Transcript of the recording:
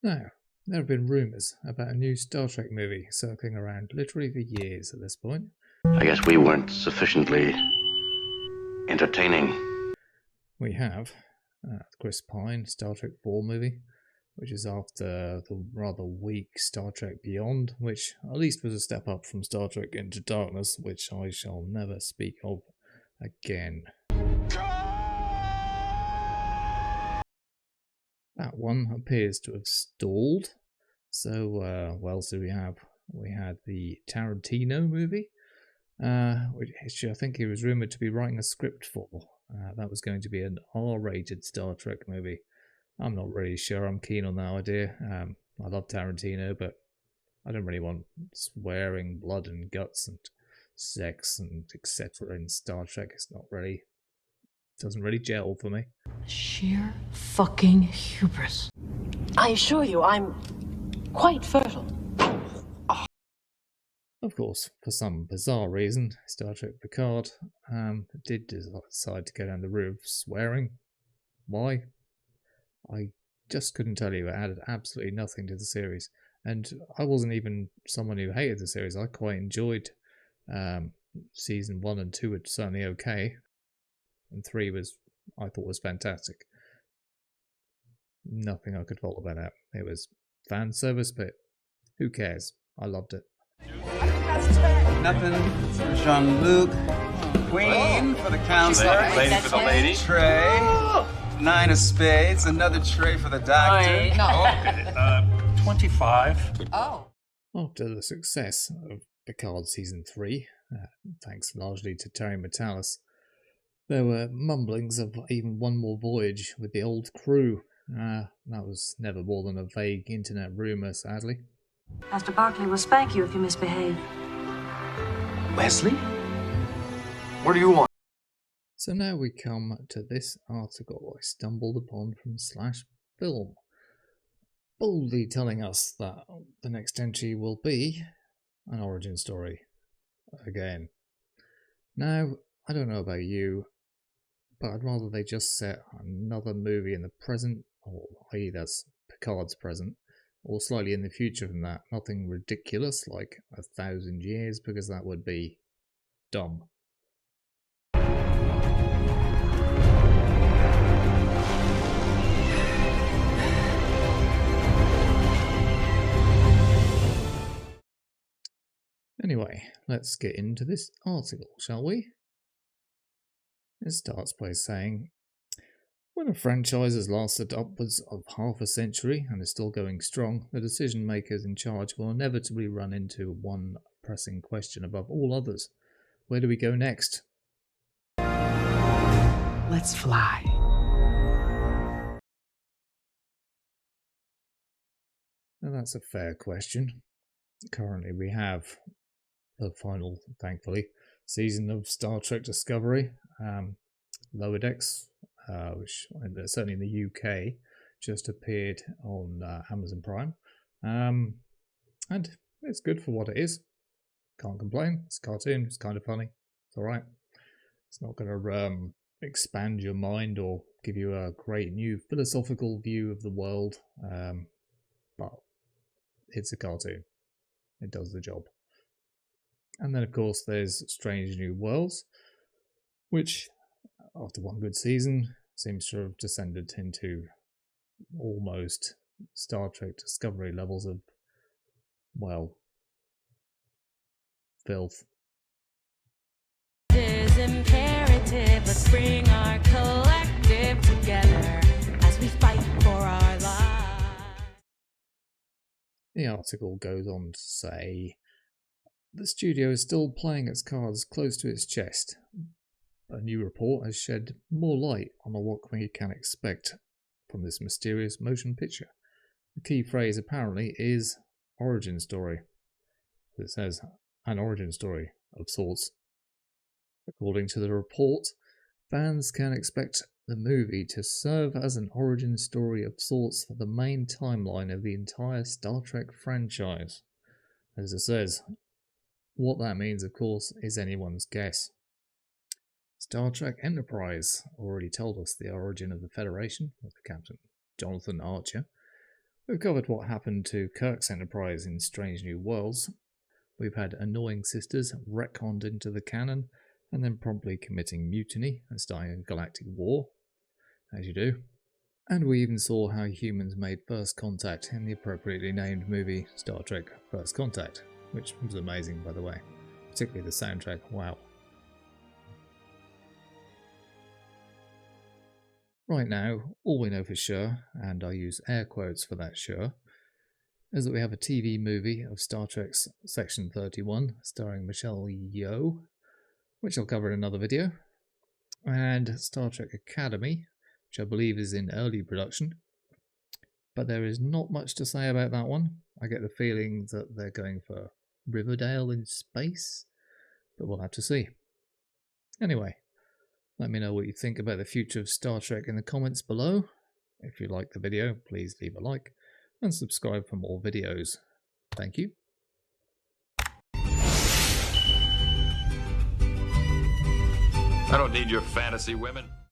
Now, there have been rumours about a new Star Trek movie circling around literally for years at this point. I guess we weren't sufficiently entertaining. We have the Chris Pine Star Trek 4 movie, which is after the rather weak Star Trek Beyond, which at least was a step up from Star Trek Into Darkness, which I shall never speak of again. That one appears to have stalled. So, what else do we have? We had the Tarantino movie, which I think he was rumoured to be writing a script for. That was going to be an R-rated Star Trek movie. I'm not really sure I'm keen on that idea. I love Tarantino, but I don't really want swearing, blood and guts and sex and etc. in Star Trek. Doesn't really gel for me. Sheer fucking hubris. I assure you, I'm quite fertile. Of course, for some bizarre reason, Star Trek Picard did decide to go down the route of swearing. Why? I just couldn't tell you. It added absolutely nothing to the series. And I wasn't even someone who hated the series. I quite enjoyed season 1 and 2 were certainly okay. And 3 I thought was fantastic. Nothing I could fault about that. It was fan service, but who cares? I loved it. Nothing for Jean-Luc. Queen for the counselor. Lady for the lady. Tray. 9 of spades. Another tray for the doctor. Okay, 25. Oh. After the success of Picard Season 3, thanks largely to Terry Matalas, there were mumblings of even one more voyage with the old crew. That was never more than a vague internet rumour, sadly. Master Barclay will spank you if you misbehave. Wesley? What do you want? So now we come to this article I stumbled upon from Slash Film, boldly telling us that the next entry will be an origin story. Again. Now, I don't know about you, but I'd rather they just set another movie in the present, or i.e. that's Picard's present, or slightly in the future from that. Nothing ridiculous like 1,000 years, because that would be dumb. Anyway, let's get into this article, shall we? It starts by saying, when a franchise has lasted upwards of half a century and is still going strong, the decision makers in charge will inevitably run into one pressing question above all others. Where do we go next? Let's fly. Now that's a fair question. Currently we have the final, thankfully, season of Star Trek Discovery, Lower Decks, which certainly in the UK just appeared on Amazon Prime, and it's good for what it is. Can't complain. It's a cartoon. It's kind of funny. It's all right. It's not going to expand your mind or give you a great new philosophical view of the world, but it's a cartoon. It does the job. And then, of course, there's Strange New Worlds, which, after one good season, seems to have descended into almost Star Trek Discovery levels of, well, filth. It is imperative, let's bring our collective together as we fight for our lives. The article goes on to say, the studio is still playing its cards close to its chest. A new report has shed more light on what we can expect from this mysterious motion picture. The key phrase apparently is origin story. It says an origin story of sorts. According to the report, fans can expect the movie to serve as an origin story of sorts for the main timeline of the entire Star Trek franchise. As it says, what that means, of course, is anyone's guess. Star Trek Enterprise already told us the origin of the Federation, with Captain Jonathan Archer, We've covered what happened to Kirk's Enterprise in Strange New Worlds. We've had annoying sisters retconned into the canon, and then promptly committing mutiny and starting a galactic war, as you do. And we even saw how humans made first contact in the appropriately named movie Star Trek First Contact, which was amazing, by the way. Particularly the soundtrack, wow. Right now, all we know for sure, and I use air quotes for that sure, is that we have a TV movie of Star Trek's Section 31 starring Michelle Yeoh, which I'll cover in another video, and Star Trek Academy, which I believe is in early production. But there is not much to say about that one. I get the feeling that they're going for Riverdale in space, but we'll have to see. Anyway, let me know what you think about the future of Star Trek in the comments below. If you like the video, please leave a like and subscribe for more videos. Thank you. I don't need your fantasy women.